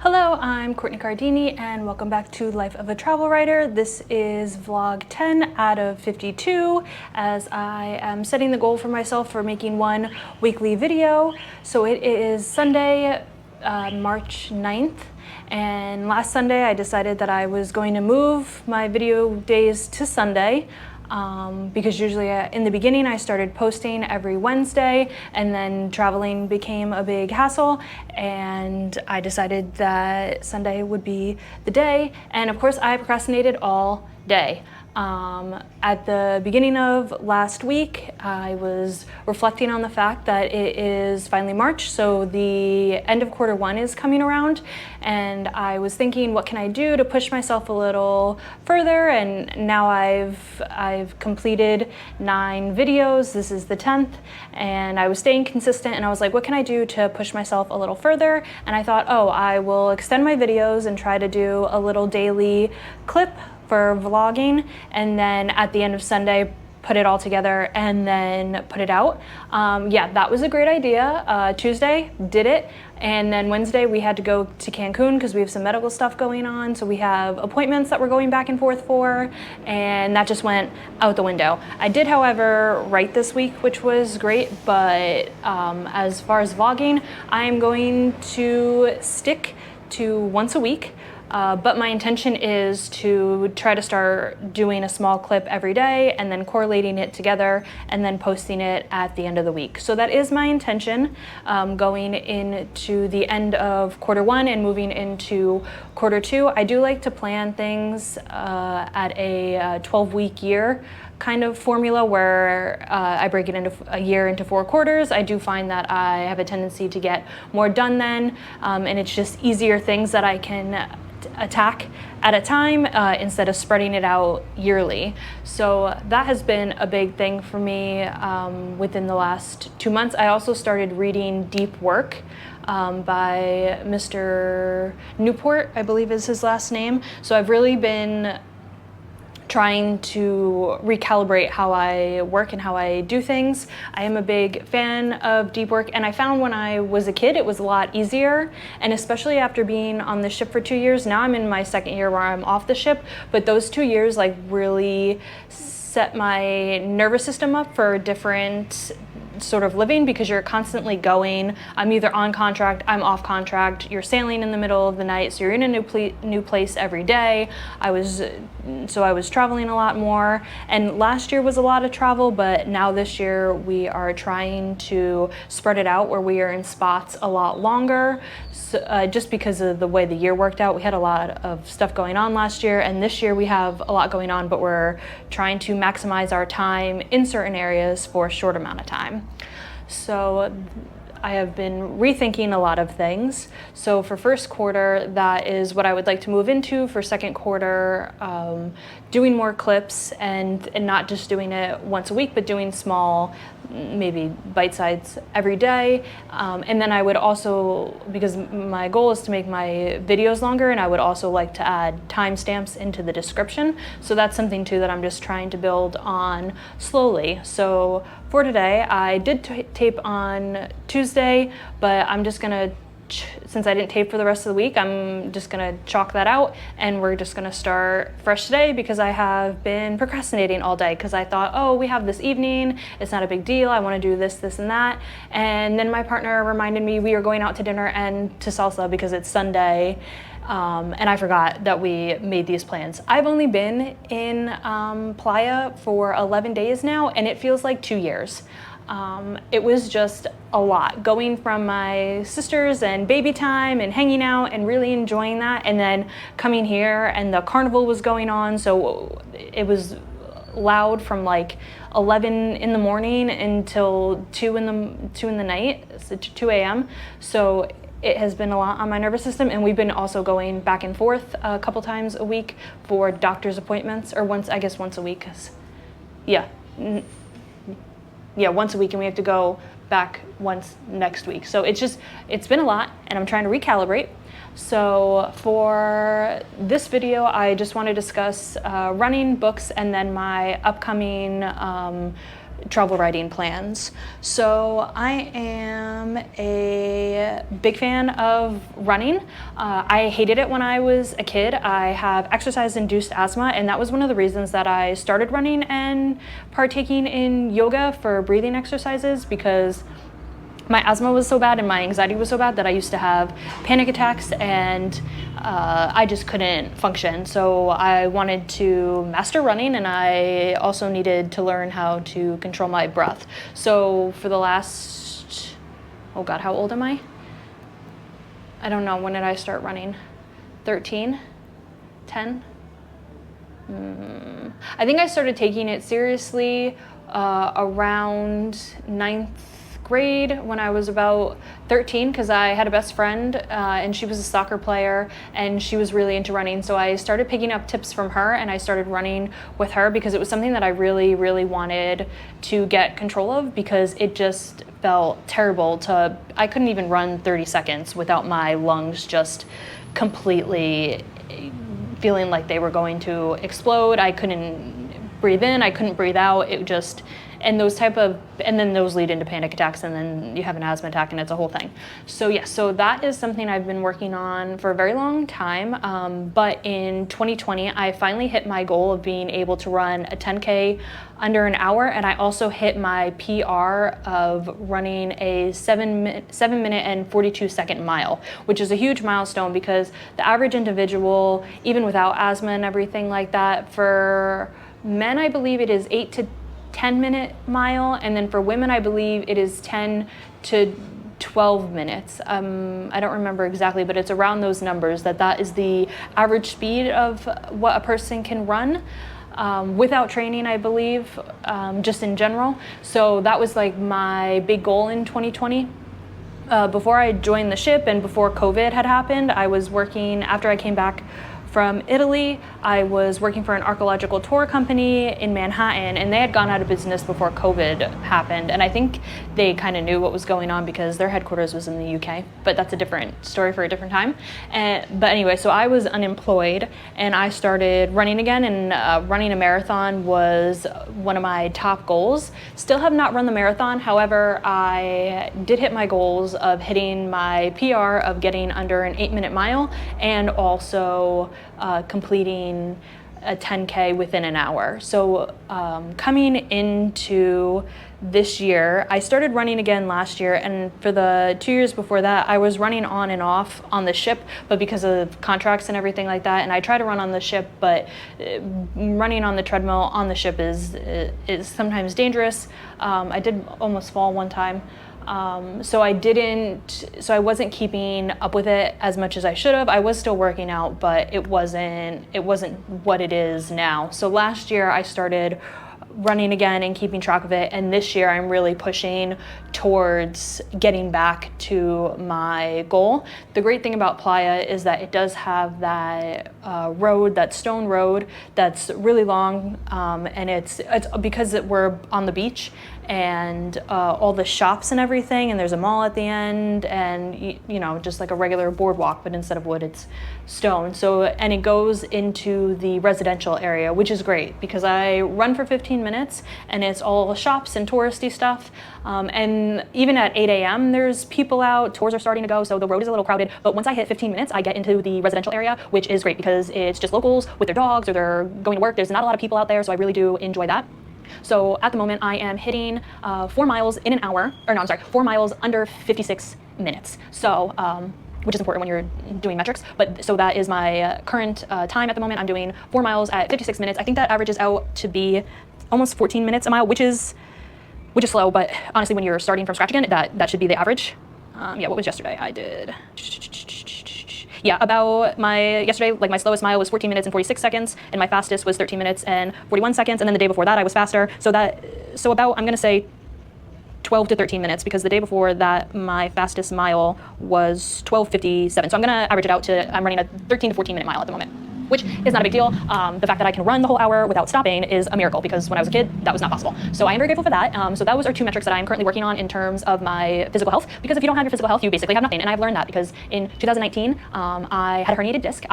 Hello, I'm Courtney Cardini and welcome back to Life of a Travel Writer. This is vlog 10 out of 52 as I am setting the goal for myself for making one weekly video. So it is Sunday, March 9th. And last Sunday I decided that I was going to move my video days to Sunday. Because usually in the beginning I started posting every Wednesday and then traveling became a big hassle and I decided that Sunday would be the day, and of course I procrastinated all day. At the beginning of last week, I was reflecting on the fact that it is finally March, so the end of Q1 is coming around, and I was thinking, what can I do to push myself a little further? And now I've completed 9 videos. This is the 10th, and I was staying consistent, and I was like, what can I do to push myself a little further? And I thought, oh, I will extend my videos and try to do a little daily clip for vlogging, and then at the end of Sunday put it all together and then put it out. Yeah, that was a great idea. Tuesday did it, and then Wednesday we had to go to Cancun because we have some medical stuff going on, so we have appointments that we're going back and forth for, and that just went out the window. I did, however, write this week, which was great, but as far as vlogging, I'm going to stick to once a week. But my intention is to try to start doing a small clip every day and then correlating it together and then posting it at the end of the week. So that is my intention going into the end of Q1 and moving into Q2. I do like to plan things at a 12-week year kind of formula where I break it into a year into 4 quarters. I do find that I have a tendency to get more done then, and it's just easier things that I can attack at a time instead of spreading it out yearly. So that has been a big thing for me within the last 2 months. I also started reading Deep Work by Mr. Newport, I believe is his last name. So I've really been trying to recalibrate how I work and how I do things. I am a big fan of deep work, and I found when I was a kid it was a lot easier, and especially after being on the ship for 2 years. Now I'm in my 2nd year where I'm off the ship, but those 2 years like really set my nervous system up for different sort of living, because you're constantly going. I'm either on contract, I'm off contract, you're sailing in the middle of the night, so you're in a new place every day. I was traveling a lot more, and last year was a lot of travel, but now this year we are trying to spread it out where we are in spots a lot longer. So, just because of the way the year worked out, we had a lot of stuff going on last year, and this year we have a lot going on, but we're trying to maximize our time in certain areas for a short amount of time. So I have been rethinking a lot of things. So for first quarter, that is what I would like to move into. For second quarter, doing more clips and not just doing it once a week, but doing small, maybe bite sides every day. And then I would also, because my goal is to make my videos longer, and I would also like to add timestamps into the description. So that's something too that I'm just trying to build on slowly. So for today, I did tape on Tuesday, but I'm just gonna, since I didn't tape for the rest of the week, I'm just gonna chalk that out, and we're just gonna start fresh today because I have been procrastinating all day because I thought, oh, we have this evening, it's not a big deal, I wanna do this, this, and that. And then my partner reminded me we are going out to dinner and to salsa because it's Sunday. And I forgot that we made these plans. I've only been in Playa for 11 days now, and it feels like 2 years. It was just a lot, going from my sisters and baby time and hanging out and really enjoying that, and then coming here and the carnival was going on, so it was loud from like 11 in the morning until 2 in the night, so 2 a.m. So it has been a lot on my nervous system, and we've been also going back and forth a couple times a week for doctor's appointments, or once a week. Yeah, once a week, and we have to go back once next week. So it's been a lot, and I'm trying to recalibrate. So for this video, I just want to discuss running, books, and then my upcoming travel writing plans. So I am a big fan of running. I hated it when I was a kid. I have exercise-induced asthma, and that was one of the reasons that I started running and partaking in yoga for breathing exercises, because my asthma was so bad and my anxiety was so bad that I used to have panic attacks, and I just couldn't function. So I wanted to master running, and I also needed to learn how to control my breath. So for the last, oh God, how old am I? I don't know. When did I start running? 13? 10? I think I started taking it seriously around 9th grade, when I was about 13, because I had a best friend and she was a soccer player and she was really into running. So I started picking up tips from her and I started running with her, because it was something that I really, really wanted to get control of, because it just felt terrible I couldn't even run 30 seconds without my lungs just completely feeling like they were going to explode. I couldn't breathe in, I couldn't breathe out. It just, and then those lead into panic attacks, and then you have an asthma attack, and it's a whole thing. So yeah, so that is something I've been working on for a very long time. But in 2020, I finally hit my goal of being able to run a 10K under an hour, and I also hit my PR of running a 7-minute and 42-second mile, which is a huge milestone, because the average individual, even without asthma and everything like that, for men, I believe it is 8 to 10-minute mile, and then for women I believe it is 10 to 12 minutes. I don't remember exactly, but it's around those numbers, that is the average speed of what a person can run without training, I believe, just in general. So that was like my big goal in 2020. Before I joined the ship and before COVID had happened, I was working, after I came back from Italy, I was working for an archaeological tour company in Manhattan, and they had gone out of business before COVID happened. And I think they kind of knew what was going on because their headquarters was in the UK, but that's a different story for a different time. But anyway, so I was unemployed and I started running again, and running a marathon was one of my top goals. Still have not run the marathon. However, I did hit my goals of hitting my PR of getting under an 8-minute mile, and also completing a 10K within an hour. So coming into this year, I started running again last year, and for the 2 years before that, I was running on and off on the ship, but because of contracts and everything like that, and I try to run on the ship, but running on the treadmill on the ship is sometimes dangerous. I did almost fall one time. So I wasn't keeping up with it as much as I should have. I was still working out, but it wasn't what it is now. So last year I started running again and keeping track of it, and this year I'm really pushing towards getting back to my goal. The great thing about Playa is that it does have that road, that stone road that's really long, and it's because we're on the beach, and all the shops and everything, and there's a mall at the end, and just like a regular boardwalk, but instead of wood it's stone. So, and it goes into the residential area, which is great because I run for 15 minutes and it's all shops and touristy stuff, and even at 8 a.m. there's people out, tours are starting to go, so the road is a little crowded, but once I hit 15 minutes I get into the residential area, which is great because it's just locals with their dogs or they're going to work. There's not a lot of people out there, so I really do enjoy that. So at the moment I am hitting 4 miles in an hour, 4 miles under 56 minutes. So, which is important when you're doing metrics, but so that is my current time at the moment. I'm doing 4 miles at 56 minutes. I think that averages out to be almost 14 minutes a mile, which is slow, but honestly when you're starting from scratch again, that should be the average. Yeah, what was yesterday? I did, yeah, about yesterday, like my slowest mile was 14 minutes and 46 seconds, and my fastest was 13 minutes and 41 seconds, and then the day before that I was faster. So about, I'm gonna say 12 to 13 minutes, because the day before that my fastest mile was 12:57. So I'm gonna average it out to, I'm running a 13 to 14 minute mile at the moment. which is not a big deal. The fact that I can run the whole hour without stopping is a miracle, because when I was a kid, that was not possible. So I am very grateful for that. So those are two metrics that I'm currently working on in terms of my physical health, because if you don't have your physical health, you basically have nothing. And I've learned that because in 2019, I had a herniated disc.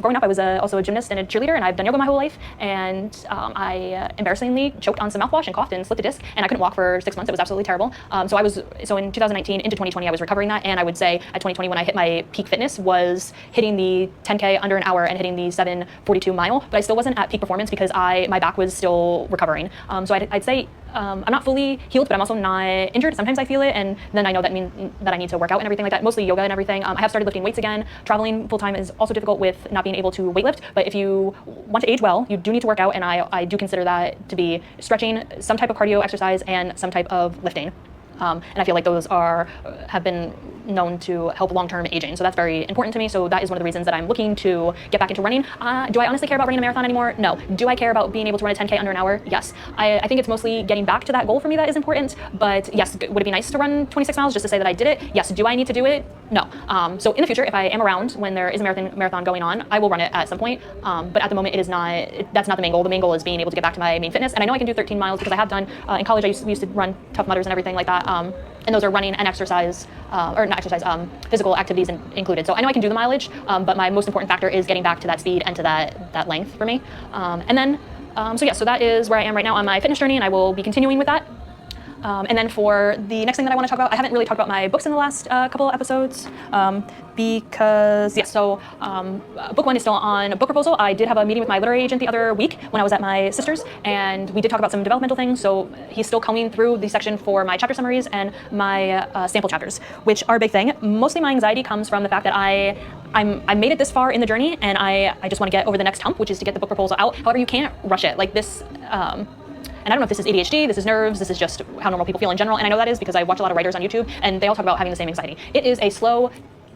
Growing up, I was also a gymnast and a cheerleader, and I've done yoga my whole life. And I embarrassingly choked on some mouthwash and coughed and split the disc, and I couldn't walk for 6 months. It was absolutely terrible. So in 2019 into 2020, I was recovering that, and I would say at 2020, when I hit my peak fitness, was hitting the 10K under an hour and hitting the 7:42 mile, but I still wasn't at peak performance because my back was still recovering. So I'd say I'm not fully healed, but I'm also not injured. Sometimes I feel it, and then I know that means that I need to work out and everything like that, mostly yoga and everything. I have started lifting weights again. Traveling full time is also difficult with not being able to weightlift, but if you want to age well, you do need to work out, and I do consider that to be stretching, some type of cardio exercise, and some type of lifting. And I feel like those have been known to help long-term aging. So that's very important to me. So that is one of the reasons that I'm looking to get back into running. Do I honestly care about running a marathon anymore? No. Do I care about being able to run a 10K under an hour? Yes. I think it's mostly getting back to that goal for me that is important. But yes, would it be nice to run 26 miles just to say that I did it? Yes. Do I need to do it? No. So in the future, if I am around when there is a marathon going on, I will run it at some point. But at the moment, that's not the main goal. The main goal is being able to get back to my main fitness. And I know I can do 13 miles because I have done, in college, we used to run Tough Mudders and everything like that. And those are running and exercise, or not exercise, physical activities included. So I know I can do the mileage, but my most important factor is getting back to that speed and to that length for me. So that is where I am right now on my fitness journey, and I will be continuing with that. And then for the next thing that I want to talk about, I haven't really talked about my books in the last couple of episodes, book one is still on book proposal. I did have a meeting with my literary agent the other week when I was at my sister's, and we did talk about some developmental things. So he's still combing through the section for my chapter summaries and my sample chapters, which are a big thing. Mostly my anxiety comes from the fact that I made it this far in the journey, and I just want to get over the next hump, which is to get the book proposal out. However, you can't rush it like this. And I don't know if this is ADHD, this is nerves, this is just how normal people feel in general. And I know that is because I watch a lot of writers on YouTube, and they all talk about having the same anxiety. It is a slow,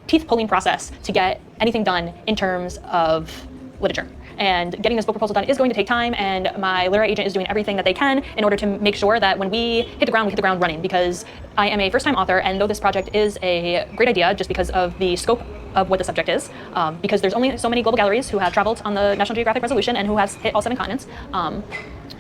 teeth-pulling process to get anything done in terms of literature. And getting this book proposal done is going to take time, and my literary agent is doing everything that they can in order to make sure that when we hit the ground, we hit the ground running, because I am a first-time author, and though this project is a great idea just because of the scope of what the subject is, because there's only so many global galleries who have traveled on the National Geographic Resolution and who has hit all 7 continents,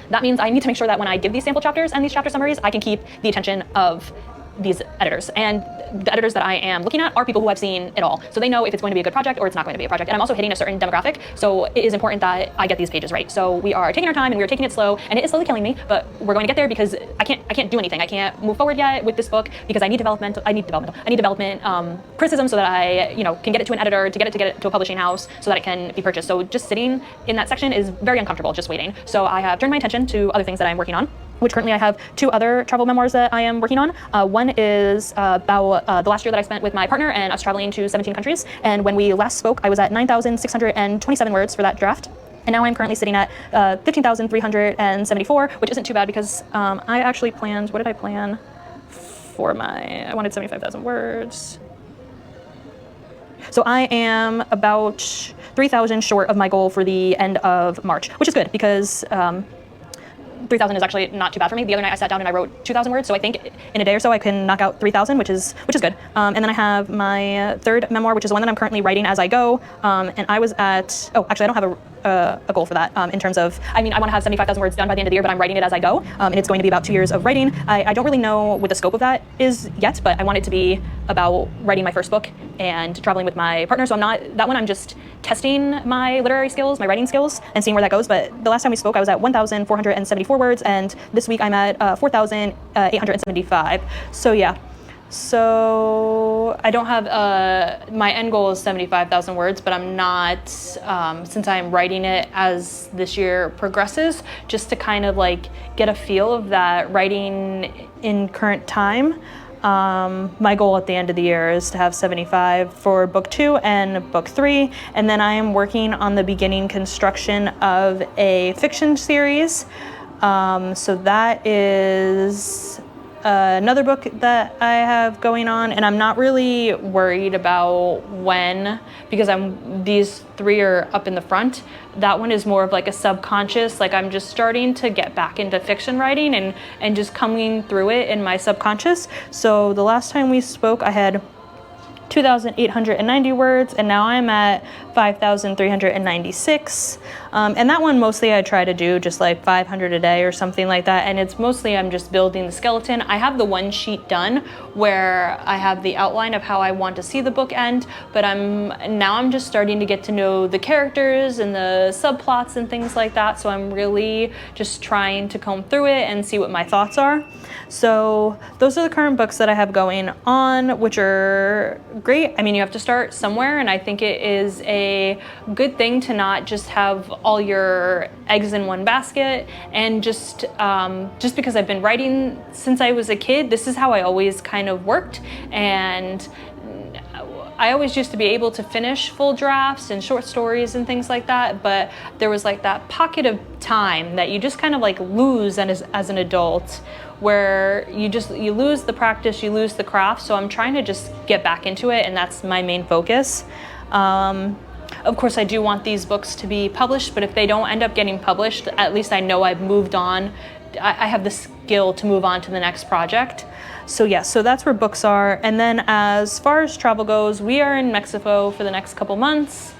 that means I need to make sure that when I give these sample chapters and these chapter summaries, I can keep the attention of these editors. And the editors that I am looking at are people who have seen it all. So they know if it's going to be a good project or it's not going to be a project. And I'm also hitting a certain demographic, so it is important that I get these pages right. So we are taking our time, and we are taking it slow, and it is slowly killing me, but we're going to get there because I can't do anything. I can't move forward yet with this book because I need development criticism so that I can get it to an editor, to get it to a publishing house so that it can be purchased. So just sitting in that section is very uncomfortable, just waiting. So I have turned my attention to other things that I'm working on, which currently I have 2 other travel memoirs that I am working on. One is about the last year that I spent with my partner and us traveling to 17 countries. And when we last spoke, I was at 9,627 words for that draft. And now I'm currently sitting at 15,374, which isn't too bad because I actually planned, what did I plan for I wanted 75,000 words. So I am about 3,000 short of my goal for the end of March, which is good because 3,000 is actually not too bad for me. The other night I sat down and I wrote 2,000 words, so I think in a day or so I can knock out 3,000, which is good. And then I have my third memoir, which is the one that I'm currently writing as I go. And I was at, actually I don't have a goal for that in terms of, I want to have 75,000 words done by the end of the year, but I'm writing it as I go. And it's going to be about 2 years of writing. I don't really know what the scope of that is yet, but I want it to be about writing my first book and traveling with my partner. So I'm just testing my literary skills, my writing skills, and seeing where that goes. But the last time we spoke, I was at 1,474 words, and this week I'm at 4,875. So yeah. So I don't have, my end goal is 75,000 words, but I'm not, since I'm writing it as this year progresses, just to kind of get a feel of that writing in current time. My goal at the end of the year is to have 75 for book 2 and book 3, and then I am working on the beginning construction of a fiction series. So that is another book that I have going on, and I'm not really worried about when, because these 3 are up in the front. That one is more of a subconscious, I'm just starting to get back into fiction writing and just coming through it in my subconscious. So the last time we spoke, I had 2,890 words, and now I'm at 5,396. And that one mostly I try to do just like 500 a day or something like that. And it's mostly I'm just building the skeleton. I have the one sheet done where I have the outline of how I want to see the book end, but I'm just starting to get to know the characters and the subplots and things like that. So I'm really just trying to comb through it and see what my thoughts are. So those are the current books that I have going on, which are great. I mean, you have to start somewhere, and I think it is a good thing to not just have all your eggs in one basket. And just because I've been writing since I was a kid, this is how I always kind of worked. And I always used to be able to finish full drafts and short stories and things like that, but there was like that pocket of time that you just kind of like lose as an adult, where you lose the practice, you lose the craft. So I'm trying to just get back into it, and that's my main focus. Of course, I do want these books to be published, but if they don't end up getting published, at least I know I've moved on. I have the skill to move on to the next project. So yeah, so that's where books are. And then as far as travel goes, we are in Mexico for the next couple months.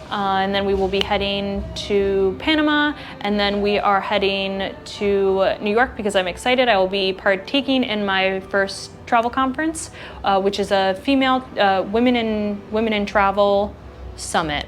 And then we will be heading to Panama, and then we are heading to New York because I'm excited. I will be partaking in my first travel conference, which is a female women in travel summit.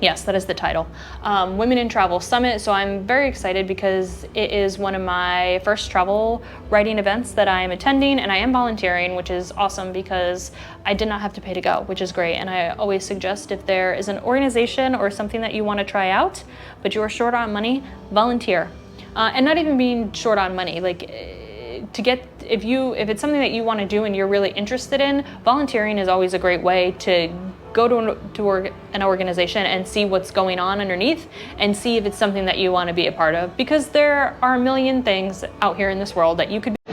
Yes, that is the title. Women in Travel Summit. So I'm very excited because it is one of my first travel writing events that I am attending, and I am volunteering, which is awesome because I did not have to pay to go, which is great. And I always suggest if there is an organization or something that you want to try out, but you are short on money, volunteer. And not even being short on money, like if it's something that you want to do and you're really interested in, volunteering is always a great way to go to an organization and see what's going on underneath and see if it's something that you want to be a part of, because there are a million things out here in this world that you could be.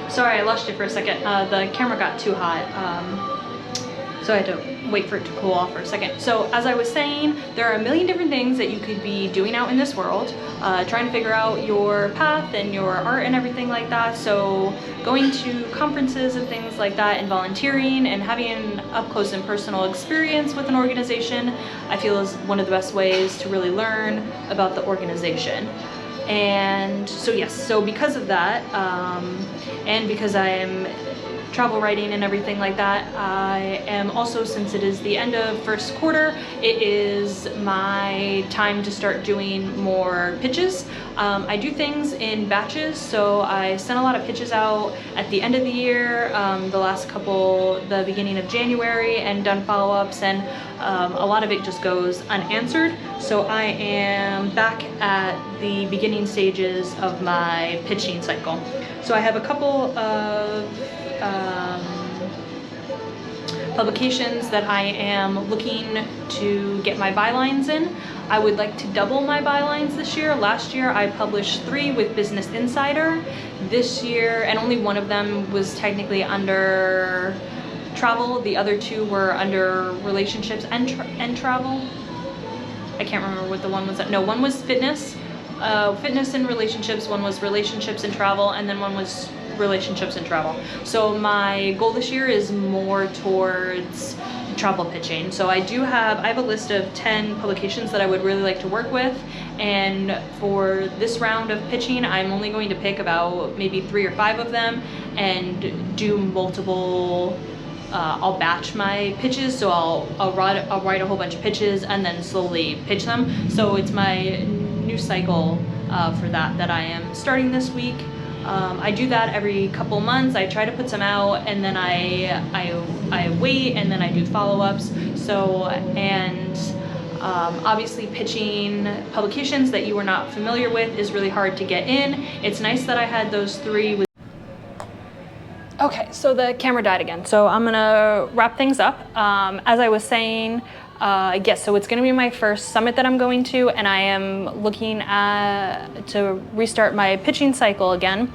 Sorry, I lost you for a second. The camera got too hot, so I had to wait for it to cool off for a second. So as I was saying, there are a million different things that you could be doing out in this world, trying to figure out your path and your art and everything like that. So going to conferences and things like that, and volunteering and having an up close and personal experience with an organization, I feel is one of the best ways to really learn about the organization. And so yes, so because of that, and because I am travel writing and everything like that, I am also, since it is the end of first quarter, it is my time to start doing more pitches. I do things in batches, so I sent a lot of pitches out at the end of the year, the beginning of January, and done follow-ups, and a lot of it just goes unanswered. So I am back at the beginning stages of my pitching cycle. So I have a couple of publications that I am looking to get my bylines in. I would like to double my bylines this year. Last year I published 3 with Business Insider. This year, and only one of them was technically under travel. The other 2 were under relationships and travel. I can't remember what the one was. No, one was fitness and relationships, one was relationships and travel, and then one was relationships and travel. So my goal this year is more towards travel pitching. So I have a list of 10 publications that I would really like to work with, and for this round of pitching I'm only going to pick about maybe 3 or 5 of them and do multiple. I'll batch my pitches, so I'll write a whole bunch of pitches and then slowly pitch them. So it's my new cycle for that I am starting this week. I do that every couple months. I try to put some out, and then I wait, and then I do follow-ups. So, and obviously pitching publications that you are not familiar with is really hard to get in. It's nice that I had those 3 with. Okay, so the camera died again, so I'm gonna wrap things up. As I was saying, yes, so it's gonna be my first summit that I'm going to, and I am looking to restart my pitching cycle again.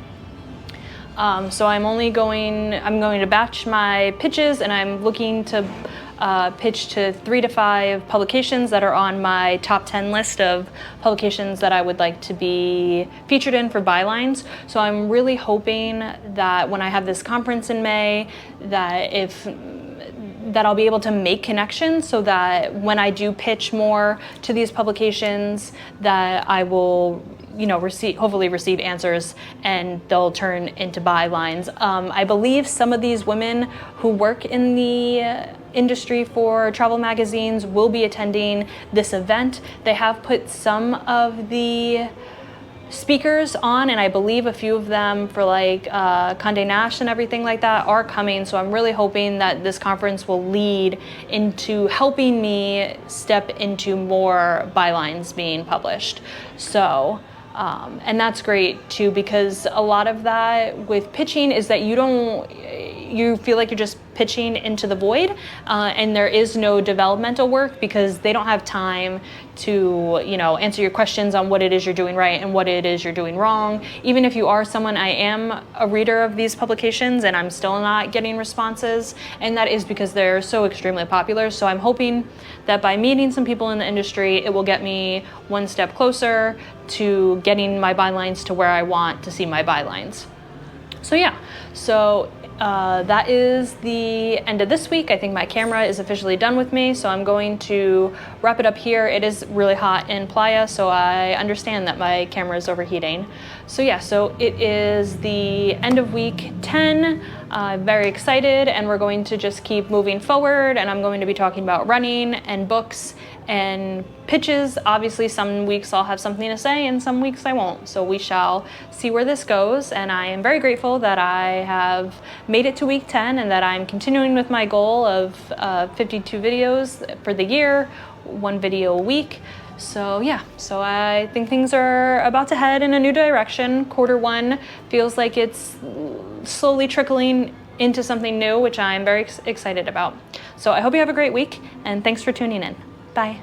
So I'm going to batch my pitches, and I'm looking to pitch to 3 to 5 publications that are on my top 10 list of publications that I would like to be featured in for bylines. So I'm really hoping that when I have this conference in May, that I'll be able to make connections so that when I do pitch more to these publications, that I will, hopefully receive answers and they'll turn into bylines. I believe some of these women who work in the industry for travel magazines will be attending this event. They have put some of the speakers on, and I believe a few of them for like Condé Nast and everything like that are coming. So I'm really hoping that this conference will lead into helping me step into more bylines being published. So and that's great too, because a lot of that with pitching is that you feel like you're just pitching into the void, and there is no developmental work because they don't have time to answer your questions on what it is you're doing right and what it is you're doing wrong. Even if you are someone, I am a reader of these publications and I'm still not getting responses, and that is because they're so extremely popular. So I'm hoping that by meeting some people in the industry, it will get me one step closer to getting my bylines to where I want to see my bylines. So yeah, that is the end of this week. I think my camera is officially done with me, so I'm going to wrap it up here. It is really hot in Playa, so I understand that my camera is overheating. So yeah, so it is the end of week 10. I'm very excited, and we're going to just keep moving forward, and I'm going to be talking about running and books and pitches. Obviously, some weeks I'll have something to say and some weeks I won't. So we shall see where this goes. And I am very grateful that I have made it to week 10 and that I'm continuing with my goal of 52 videos for the year, 1 video a week. So yeah, so I think things are about to head in a new direction. Quarter 1 feels like it's slowly trickling into something new, which I'm very excited about. So I hope you have a great week, and thanks for tuning in. Bye.